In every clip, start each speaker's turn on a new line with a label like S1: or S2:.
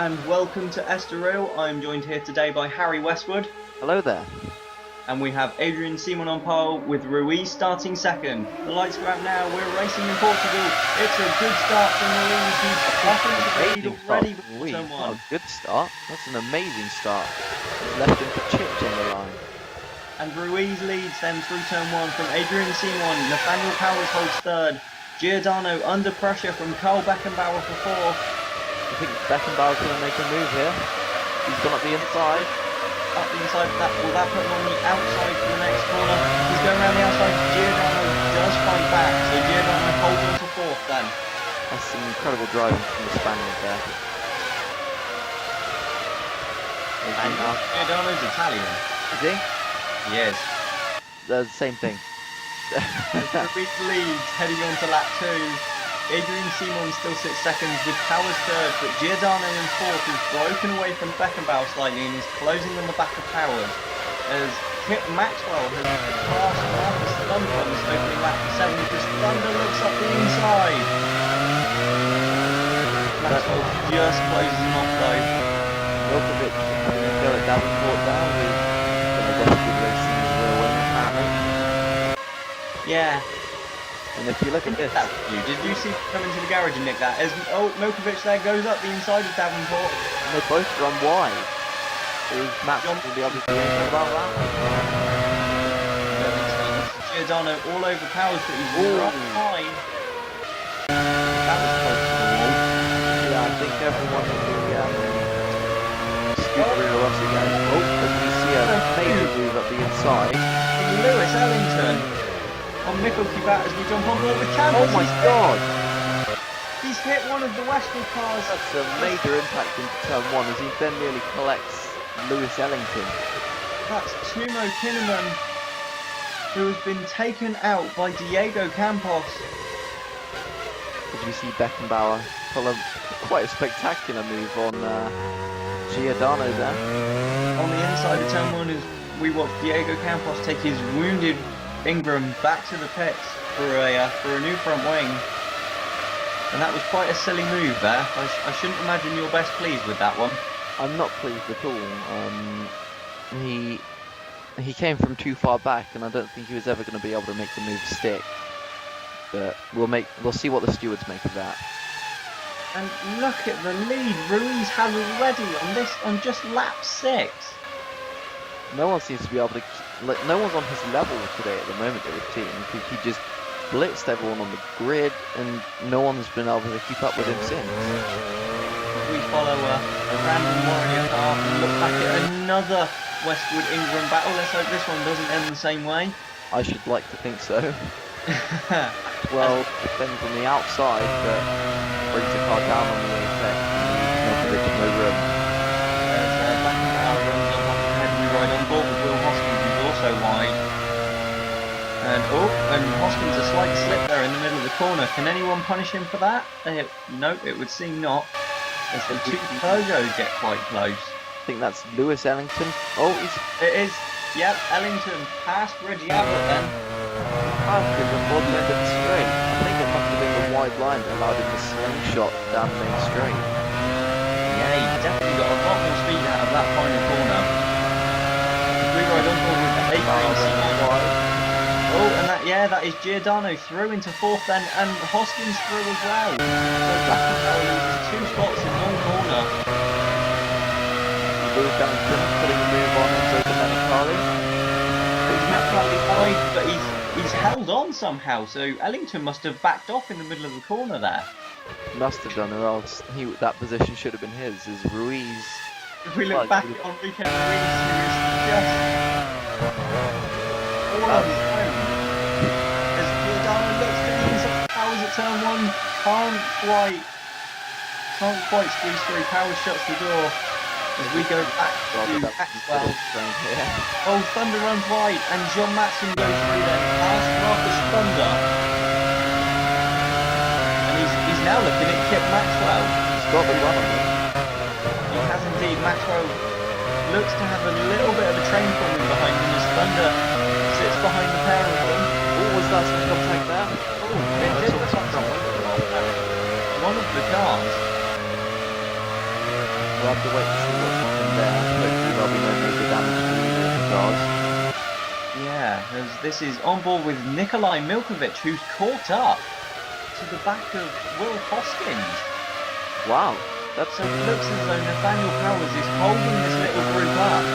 S1: and welcome to Estoril. I'm joined here today by Harry Westwood.
S2: Hello there.
S1: And we have Adrian Simon on pole with Ruiz starting second. The lights go out now, we're racing in Portugal. It's a good start from Ruiz, he's off into the lead already with turn one.
S2: Oh, good start. That's an amazing start. Left him for chips on the line.
S1: And Ruiz leads then through turn one from Adrian Simon. Nathaniel Powers holds third. Giordano under pressure from Carl Beckenbauer for fourth.
S2: I think Beckenbauer's going to make a move here. He's gone up the inside.
S1: Up the inside, will that put him on the outside for the next corner? He's going around the outside. Giordano does fight back, so Giordano holds on to fourth then.
S2: That's some incredible driving from the Spaniard there.
S1: And Giordano's Italian.
S2: Is he?
S1: Yes.
S2: They're the same thing.
S1: Ruiz leads heading on to lap 2. Adrian Simon still sits second with Powers third, but Giordano in fourth is broken away from Beckenbauer slightly and is closing on the back of Powers. As Kip Maxwell has passed Marcus Thunder on this opening lap for 7 because Thunder looks up the inside. Maxwell just closes him off though.
S2: Milkovic having a go at Davenport now with Westwood racing as well winning apparently.
S1: Yeah.
S2: And if you look at this,
S1: did you see come into the garage and nick that? As Milkovic there goes up the inside of Davenport.
S2: And they both run wide. Is Matt will be able to do anything about that?
S1: Giordano all over Powers, but he's right high. That was close to the wall.
S2: Yeah, I think everyone in the Scooter Rossi guys. Oh, as we see a major move up the inside.
S1: Lewis Ellington. On Mickelke bat as we jump on board with Campbell.
S2: Oh my god!
S1: He's hit one of the Westwood cars.
S2: That's a major impact into turn one as he then nearly collects Lewis Ellington.
S1: That's Timo Kinnaman, who has been taken out by Diego Campos.
S2: As we see Beckenbauer pull quite a spectacular move on Giordano there.
S1: On the inside of turn one, as we watch Diego Campos take his wounded Ingram back to the pits for a new front wing, and that was quite a silly move there. I shouldn't imagine you're best pleased with that one.
S2: I'm not pleased at all. He came from too far back, and I don't think he was ever going to be able to make the move stick. But we'll see what the stewards make of that.
S1: And look at the lead Ruiz has already on just lap 6.
S2: No one seems to be able to. No one's on his level today at the moment, it would seem, because he just blitzed everyone on the grid, and no one's been able to keep up with him since.
S1: We follow a random Warrior car and look back at another Westwood Ingram battle. Let's hope this one doesn't end the same way.
S2: I should like to think so. Well, depends on the outside, but brings the car down on the apex and Milkovic no room.
S1: Beckenbauer runs up off the head and we ride on board with Will Hoskins, who's also wide. And Hoskins a slight slip there in the middle of the corner. Can anyone punish him for that? Nope, it would seem not. As the two Peugeots get quite close.
S2: I think that's Lewis Ellington. Oh,
S1: it is. Yep, Ellington past Reggie Ablett then.
S2: Because before the end of the straight, I think it must have been the wide line that allowed him to slingshot down the main straight.
S1: Yeah, he definitely got a lot more speed out of that final corner. We ride on board with the V-Prix. Oh, and that is Giordano through into fourth then, and Hoskins through as well. So Beckenbauer loses 2 spots in one corner.
S2: Lewis Ellington putting a move on into the Menicali.
S1: He's Menicali wide, but he's held on somehow, so Ellington must have backed off in the middle of the corner there.
S2: Must have done, or else that position should have been his. Is Ruiz?
S1: If we look back on weekend, Ruiz is just all on his own. As Giordano looks to the inside, Powers at turn 1 can't quite squeeze through. Powers shuts the door as we go back to Maxwell. Oh, Thunder runs wide, and John Matson goes through then past Marcus Thunder. He's now looking at Kip Maxwell.
S2: He's got the run on him.
S1: He has indeed. Maxwell looks to have a little bit of a train forming behind him as Thunder sits behind the pair of them.
S2: Oh, was that some contact there?
S1: Oh, it did look like one of the cars.
S2: We'll have to wait and see what's happened there. Hopefully there'll be no major damage to either cars.
S1: Yeah, as this is on board with Nikolai Milkovic, who's caught up to the back of Will Hoskins.
S2: Wow.
S1: So it looks as though Nathaniel Powers is holding this little group up.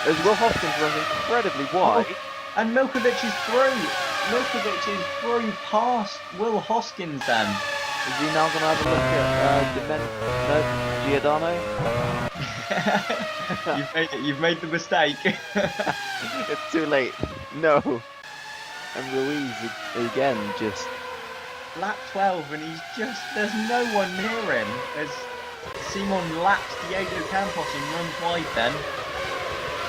S2: As Will Hoskins runs incredibly wide.
S1: Oh, and Milkovic is through. Milkovic is through past Will Hoskins then.
S2: Is he now going to have a look at Giordano?
S1: You've made it. You've made the mistake.
S2: It's too late. No. And Ruiz again just...
S1: Lap 12 and there's no one near him as Simon laps Diego Campos and runs wide then.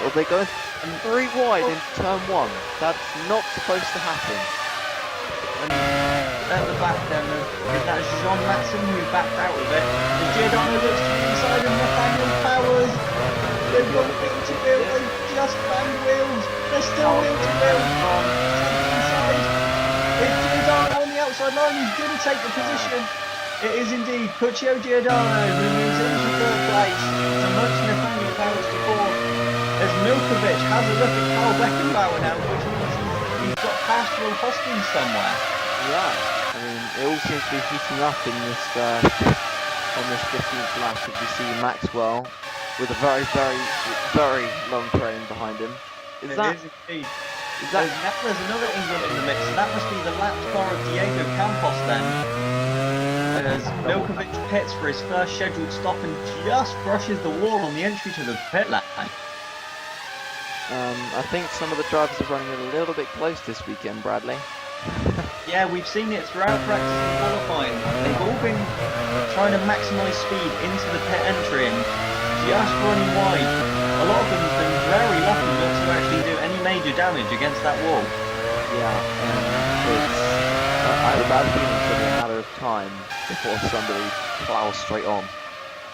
S2: Well, they go 3 wide in turn 1. That's not supposed to happen.
S1: And at the back then, that's Jean Matson who backed out of it. And Giordano looks to the inside of Nathaniel Powers. They've got wheel to wheel, they've just banged wheels. They're still wheel to wheel. Inside. It's Giordano on the outside line who's going to take the position. It is indeed Puccio Giordano who moves into 3rd place to nudge Nathaniel Powers to 4th. As Milkovic has a look at Carl Beckenbauer now, which means he's got past Will Hoskins somewhere.
S2: Yeah, I mean, it all seems to be heating up in this on this 15th lap. As we see Maxwell with a very, very, very long train behind him.
S1: It is indeed. Now there's another England in the mix, so that must be the lapped car of Diego Campos then. As Milkovic pits for his first scheduled stop and just brushes the wall on the entry to the pit lane.
S2: I think some of the drivers are running a little bit close this weekend, Bradley.
S1: Yeah, we've seen it throughout practice and qualifying. They've all been trying to maximise speed into the pit entry and just running wide. A lot of them have been very lucky not to actually do any major damage against that wall.
S2: Yeah, I have a bad feeling it's only a matter of time before somebody plows straight on.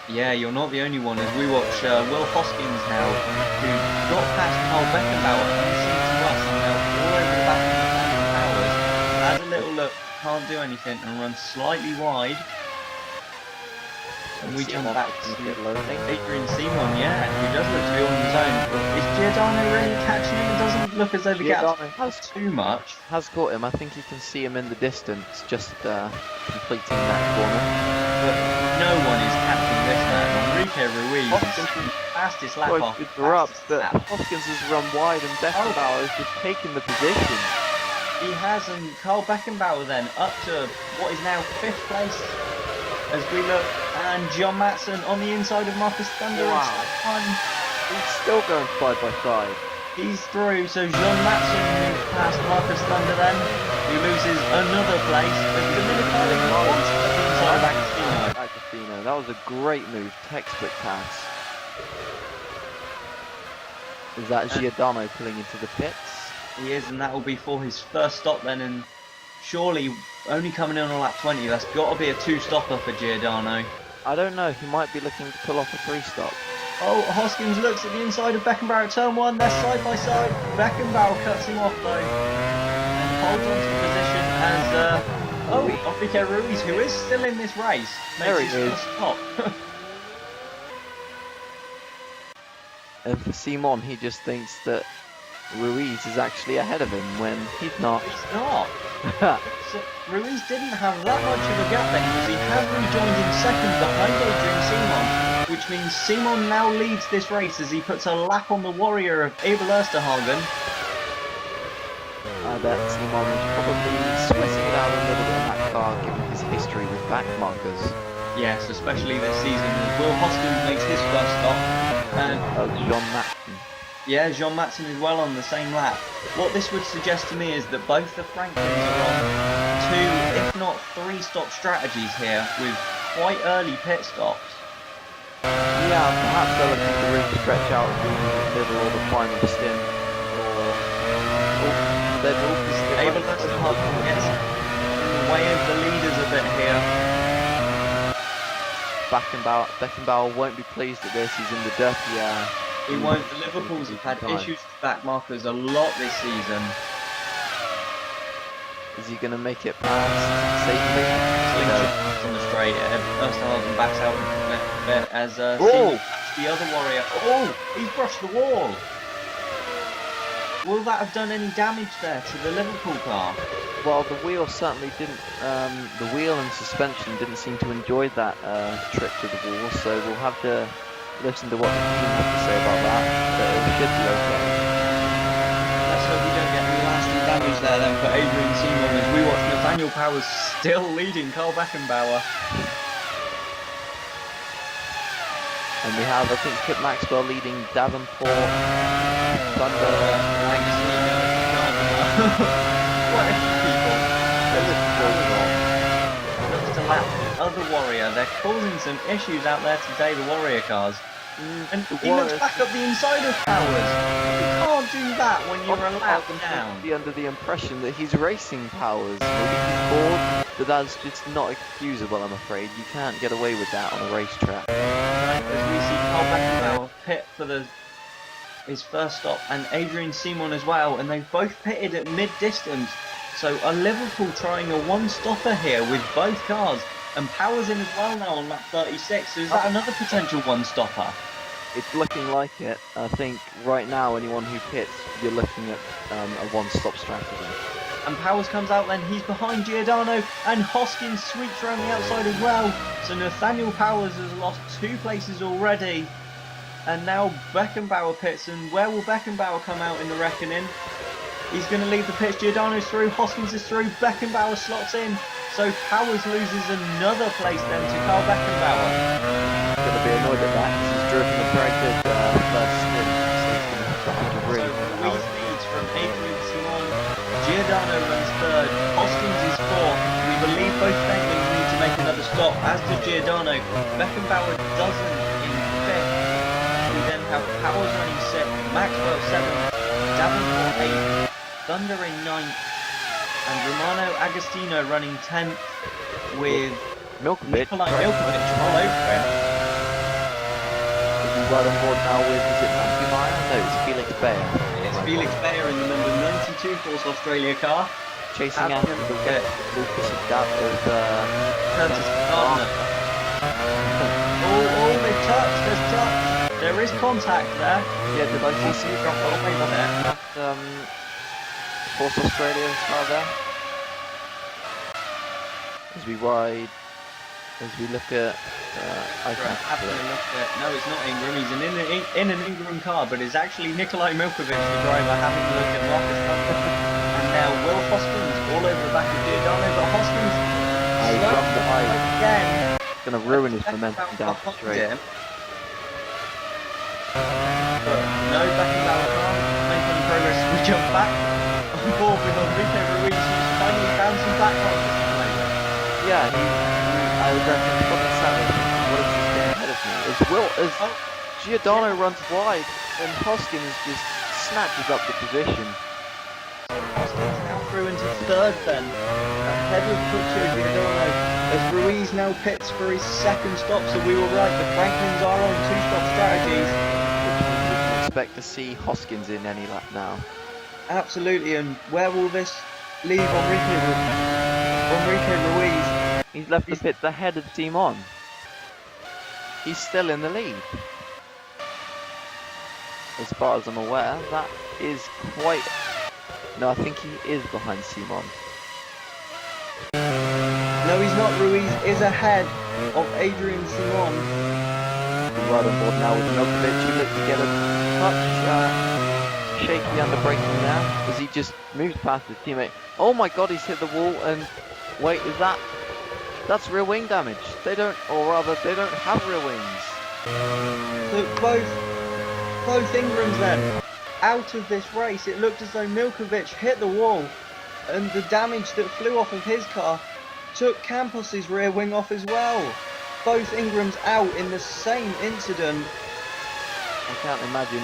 S1: Yeah, you're not the only one as we watch Will Hoskins now, who got past Carl Beckenbauer unseen to us and now all over the back of Nathaniel Powers. Has a little look, can't do anything and runs slightly wide. And we jump back to Adrian Simon, yeah, who does look to be on his own. Is Giordano really catching him? It doesn't look as though the gap has too much.
S2: Has caught him. I think you can see him in the distance, just completing that corner.
S1: But no one is catching this man. Enrique Ruiz is fastest lap off.
S2: Hoskins has run wide and Beckenbauer has just taken the position.
S1: He has, and Carl Beckenbauer then up to what is now 5th place as we look, and John Matson on the inside of Marcus Thunder.
S2: Wow. He's still going side by side.
S1: He's through, so John Matson moves past Marcus Thunder then, who loses another place, but Domenico inside
S2: Agostino. That was a great move, textbook pass. Is that Giordano pulling into the pits?
S1: He is, and that will be for his first stop then, and surely only coming in on lap 20, that's got to be a 2-stopper for Giordano.
S2: I don't know, he might be looking to pull off a 3-stop.
S1: Oh, Hoskins looks at the inside of Beckenbauer at turn 1, they're side by side. Beckenbauer cuts him off though, and holds on to the position as Enrique Ruiz, who is still in this race, makes his first stop.
S2: And for Simon, he just thinks that Ruiz is actually ahead of him when he's not.
S1: He's not. So Ruiz didn't have that much of a gap then, because he has rejoined in 2nd behind Adrian Simon, which means Simon now leads this race as he puts a lap on the warrior of Abel Osterhagen.
S2: I bet Simon is probably sweating it out a little bit in that car, given his history with back markers.
S1: Yes, especially this season as Will Hoskins makes his first stop. And
S2: John Matson.
S1: Yeah, Jean Matson is well on the same lap. What this would suggest to me is that both the Franklins are on 2, if not 3 stop strategies here with quite early pit stops.
S2: Yeah, perhaps they're looking to really stretch out the middle or the final stint. Or they're all
S1: Abel Osterhagen gets in the way of the leaders a bit here.
S2: Beckenbauer won't be pleased at this, he's in the dirty air.
S1: He won't. The Liverpools have had issues with back markers a lot this season.
S2: Is he going to make it past safely?
S1: Slingshot on the straight. Erstahausen backs out a bit as
S2: Oh!
S1: the other warrior. Oh, he's brushed the wall. Will that have done any damage there to the Liverpool car?
S2: Well, the wheel certainly didn't. The wheel and suspension didn't seem to enjoy that trip to the wall, so we'll have to listen to what the team have to say about that. But it should be okay.
S1: Let's hope we don't get any lasting damage there then for Adrian Simon as we watch Nathaniel Powers still leading Carl Beckenbauer.
S2: And we have, I think, Kip Maxwell leading Davenport, Thunder,
S1: What a few people. Looks to lap the other warrior. They're causing some issues out there today, the warrior cars. And he looks back up the inside of Powers. You can't do that when you're a lap down.
S2: Be under the impression that he's racing Powers. Maybe he's bored, but that's just not excusable, I'm afraid. You can't get away with that on a racetrack.
S1: As we see Carl Beckenbauer pit for his first stop, and Adrian Simon as well, and they've both pitted at mid-distance. So are Liverpool trying a one-stopper here with both cars, and Powers in as well now on lap 36. So is that another potential one-stopper?
S2: It's looking like it. I think right now anyone who pits, you're looking at a one-stop strategy.
S1: And Powers comes out then, he's behind Giordano, and Hoskins sweeps around the outside as well. So Nathaniel Powers has lost 2 places already. And now Beckenbauer pits, and where will Beckenbauer come out in the reckoning? He's going to leave the pits, Giordano's through, Hoskins is through, Beckenbauer slots in. So Powers loses another place then to Carl Beckenbauer.
S2: Going to be annoyed at that because he's driven a very good first stint, so he's going to have to really.
S1: So Ruiz leads from Adrian Simon, Giordano runs 3rd, Hoskins is 4th. We believe both Bentleys need to make another stop, as does Giordano. Beckenbauer doesn't in 5th. We then have Powers running 6th, Maxwell 7th, Davenport 8th, Thunder in 9th, and Romano Agostino running 10th with
S2: Milkovic
S1: Nikolai Milkovic all over him.
S2: Is he right on board now with, is it Matthew Meyer? No, it's Felix Bayer.
S1: It's Felix Bayer in the number 92 Force Australia car.
S2: Chasing after Lucas of
S1: Curtis Gardner. Oh, they touch, there's touch. There is contact there.
S2: Yeah, did I see you drop away there? Force Australia car there. As we ride, as we look at
S1: no, it's not Ingram. He's in an Ingram car, but it's actually Nikolai Milkovic, the driver, having a look at Marcus Thunder. And now Will Hoskins all over the back of Giordano, but Hoskins again.
S2: Going to ruin his momentum down the straight.
S1: But no, Beckenbauer can't make any progress. We jump back on board with Enrique Ruiz, who's finally found some back on this moment.
S2: Yeah, I reckon he's probably savage. What is he getting ahead of me? As Giordano runs wide and Hoskins just snatches up the position.
S1: Hoskins now through into 3rd then, ahead of Giordano, as Ruiz now pits for his 2nd stop. So we were right, the Franklins are on 2-stop strategies.
S2: Which means we can expect to see Hoskins in any lap now.
S1: Absolutely, and where will this leave Enrique Ruiz?
S2: He's left the pits ahead of Simon. He's still in the lead. As far as I'm aware, that is quite... No, I think he is behind Simon.
S1: No, he's not. Ruiz is ahead of Adrian Simon.
S2: Right on board now with Milkovic. He looked to get a touch shaky under braking now as he just moves past his teammate. Oh my god, he's hit the wall, and wait, is that... That's rear wing damage. They don't have rear wings.
S1: So both Ingrams then out of this race. It looked as though Milkovic hit the wall, and the damage that flew off of his car took Campos's rear wing off as well. Both Ingrams out in the same incident.
S2: I can't imagine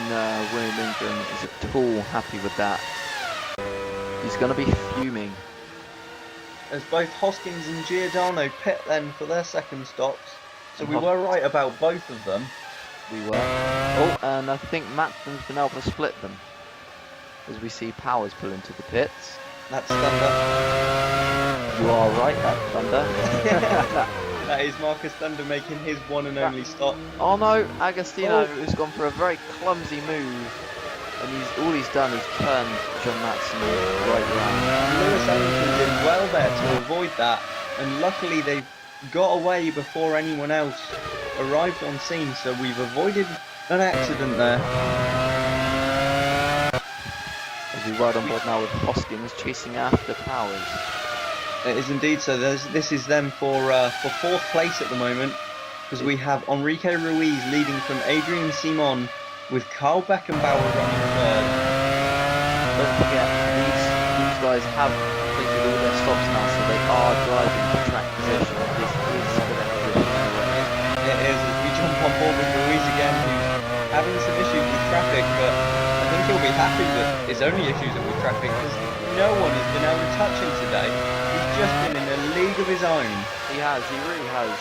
S2: William Ingram is at all happy with that. He's going to be fuming.
S1: As both Hoskins and Giordano pit then for their 2nd stops. So we were right about both of them.
S2: We were. Oh, and I think Matson's been able to split them. As we see Powers pull into the pits.
S1: That's Thunder.
S2: You are right, that's Thunder.
S1: That is Marcus Thunder making his one and only stop.
S2: Oh no, Agostino
S1: Oh.
S2: has gone for a very clumsy move, and all he's done is turned John Matson right round.
S1: Lewis Ellington did well there to avoid that, and luckily they got away before anyone else arrived on scene, so we've avoided an accident there.
S2: As we ride on board now with Hoskins chasing after Powers.
S1: It is indeed so. This is them for fourth place at the moment, because we have Enrique Ruiz leading from Adrian Simon with Carl Beckenbauer running third.
S2: Don't forget, these guys have completed all their stops now, so they are driving for track position. This is for their position anyway.
S1: It is, as we jump on board with Ruiz again, who's having some issues with traffic, but I think he'll be happy that it's only issues with traffic, because no one has been able to touch him today. He's just been in a league of his own.
S2: He really has.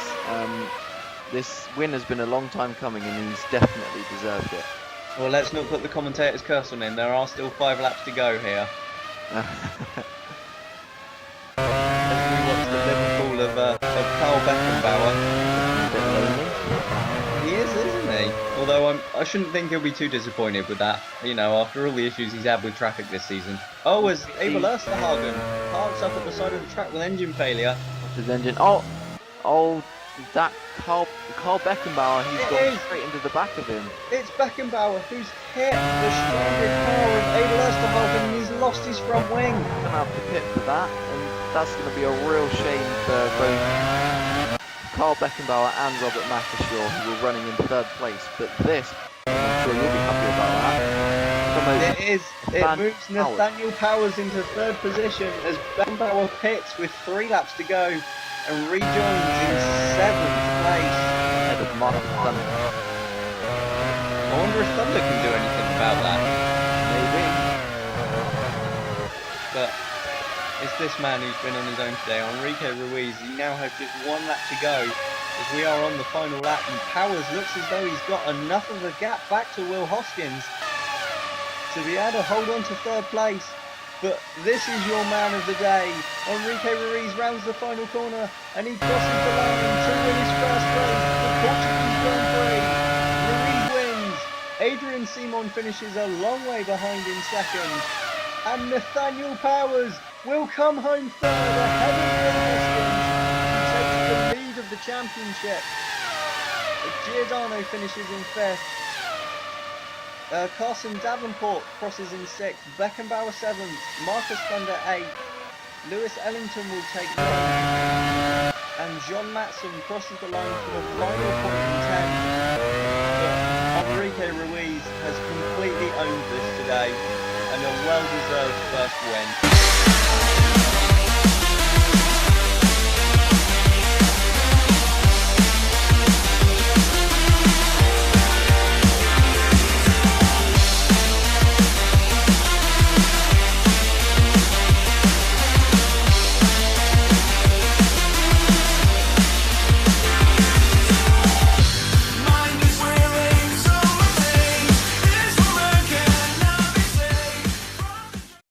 S2: This win has been a long time coming, and he's definitely deserved it.
S1: Well, let's not put the commentator's curse on him. There are still 5 laps to go here. As we watch the Liverpool of Carl Beckenbauer. He is, isn't he? Although I shouldn't think he'll be too disappointed with that. You know, after all the issues he's had with traffic this season. Oh, as Abel Esterhagen parks up at the side of the track with engine failure.
S2: His engine. Oh, that Carl Beckenbauer. He's gone straight into the back of him.
S1: It's Beckenbauer who's hit the stronger car of Abel Esterhagen, and he's lost his front wing.
S2: He's gonna have to pit for that, and that's gonna be a real shame for both Carl Beckenbauer and Robert Makashaw, who were running in third place. But this, I'm sure you'll be happy about that.
S1: It moves Nathaniel Powers into third position as Beckenbauer pits with 3 laps to go and rejoins in 7th place.
S2: Ahead of Marcus Thunder.
S1: I wonder if Thunder can do anything about that.
S2: Maybe.
S1: But it's this man who's been on his own today, Enrique Ruiz. He now has just 1 lap to go as we are on the final lap, and Powers looks as though he's got enough of a gap back to Will Hoskins to be able to hold on to third place. But this is your man of the day. Enrique Ruiz rounds the final corner and he crosses the line to win his first race, the Portuguese Grand Prix. Ruiz wins. Adrian Simon finishes a long way behind in second. And Nathaniel Powers will come home third ahead of Will Hoskins, who takes the lead of the championship. Giordano finishes in 5th. Carson Davenport crosses in 6th, Beckenbauer 7th, Marcus Thunder 8th, Lewis Ellington will take 9th, and John Matson crosses the line for the final point in 10th. But Enrique Ruiz has completely owned this today, and a well-deserved first win.